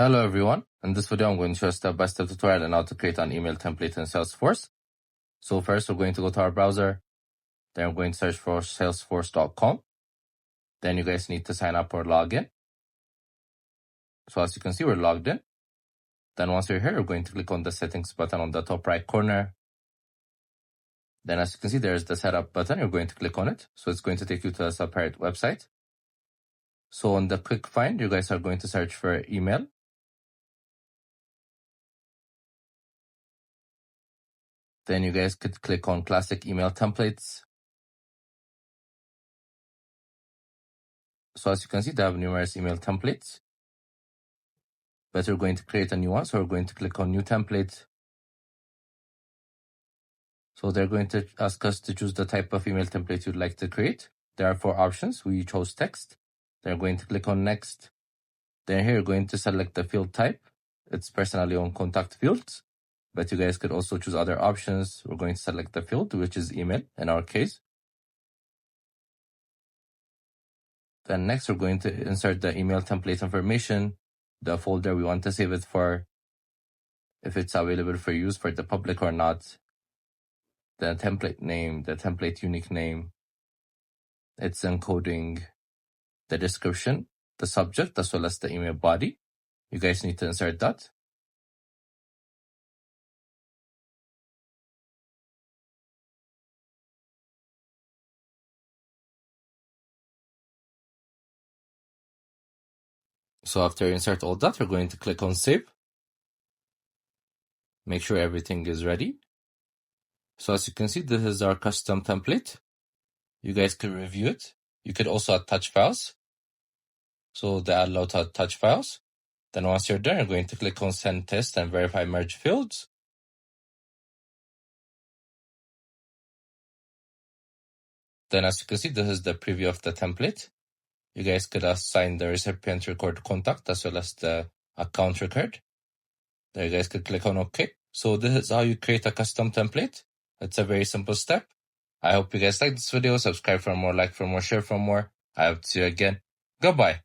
Hello everyone, in this video I'm going to show a step-by-step tutorial on how to create an email template in Salesforce. So first we're going to go to our browser, then we're going to search for salesforce.com. Then you guys need to sign up or log in. So as you can see, we're logged in. Then once you're here, you're going to click on the settings button on the top right corner. Then as you can see, there's the setup button. You're going to click on it. So it's going to take you to a separate website. So on the quick find, you guys are going to search for email. Then you guys could click on classic email templates. So as you can see, they have numerous email templates, but we're going to create a new one. So we're going to click on new template. So they're going to ask us to choose the type of email template you'd like to create. There are 4 options. We chose text. They're going to click on next. Then here you're going to select the field type. It's personally owned contact fields, but you guys could also choose other options. We're going to select the field, which is email in our case. Then next, we're going to insert the email template information, the folder we want to save it for, if it's available for use for the public or not, the template name, the template unique name, its encoding, the description, the subject, as well as the email body. You guys need to insert that. So after you insert all that, you're going to click on save. Make sure everything is ready. So as you can see, this is our custom template. You guys can review it. You could also attach files. So they allow to attach files. Then once you're done, you're going to click on send test and verify merge fields. Then as you can see, this is the preview of the template. You guys could assign the recipient record contact as well as the account record. There you guys could click on OK. So this is how you create a custom template. It's a very simple step. I hope you guys liked this video. Subscribe for more, like for more, share for more. I hope to see you again. Goodbye.